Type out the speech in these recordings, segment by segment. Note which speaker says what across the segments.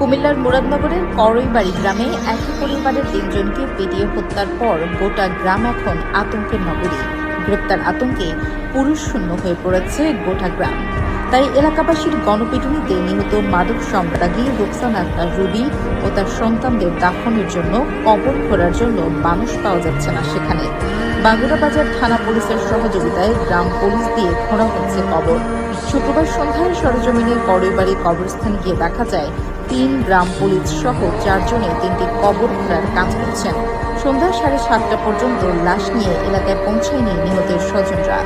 Speaker 1: কুমিল্লার মুরাদনগরের করইবাড়ি গ্রামে একই পরিবারের তিনজনকে পিটিয়ে হত্যার পর গোটা গ্রাম এখন আতঙ্কের নগরী। গ্রেপ্তার আতঙ্কে পুরুষ শূন্য হয়ে পড়েছে গোটা গ্রাম। তাই এলাকাবাসীর গণপিটুনিতে নিহত মাদক সম্রাজ্ঞী রুকসানা আক্তার রুবি ও তার সন্তানদের দাফনের জন্য কবর খোঁড়ার জন্য মানুষ পাওয়া যাচ্ছে না। সেখানে বাগুড়াবাজার থানা পুলিশের সহযোগিতায় গ্রাম পুলিশ দিয়ে খোঁড়া হচ্ছে কবর। শুক্রবার সন্ধ্যায় সরেজমিনে করইবাড়ি কবরস্থানে গিয়ে দেখা যায় ৩ গ্রাম পুলিশ সহ 4 জনে 3টি কবর খোঁড়ার কাজ করছেন। সন্ধ্যা 7:30 পর্যন্ত লাশ নিয়ে এলাকায় পৌঁছায়নি নিহতের স্বজনরা।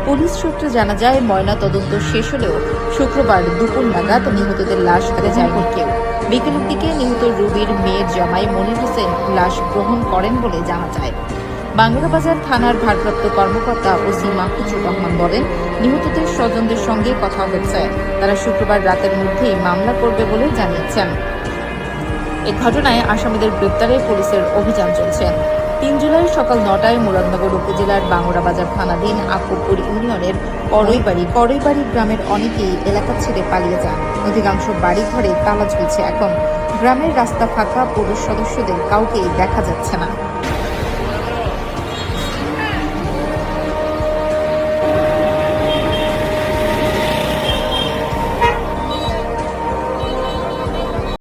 Speaker 1: পুলিশ সূত্রে জানা যায়, ময়না তদন্ত শেষ হলেও শুক্রবার দুপুর নাগাদ নিহতদের লাশ হাতে যায়নি কেউ। বিকেলের দিকে নিহত রুবির মেয়ের জামাই মনির হোসেন লাশ গ্রহণ করেন বলে জানা যায়। বাংলাবাজার থানার ভারপ্রাপ্ত কর্মকর্তা ওসি মাহফুজুর রহমান বলেন, নিহতদের স্বজনদের সঙ্গে কথা হচ্ছে। তারা শুক্রবার রাতের মধ্যেই মামলা করবে বলে জানিয়েছেন। এই ঘটনায় আসামিদের গ্রেপ্তারে পুলিশের অভিযান চলছে। ৩ জুলাই সকাল 9টায় মুরাদনগর উপজেলার বাংলাবাজার থানাধীন আকুপুর ইউনিয়নের করইবাড়ি গ্রামের অনেকেই এলাকা ছেড়ে পালিয়ে যান। অধিকাংশ বাড়িঘরে তালা ঝুলছে। এখন গ্রামের রাস্তা ফাঁকা, পুলিশ সদস্যদের কাউকেই দেখা যাচ্ছে না।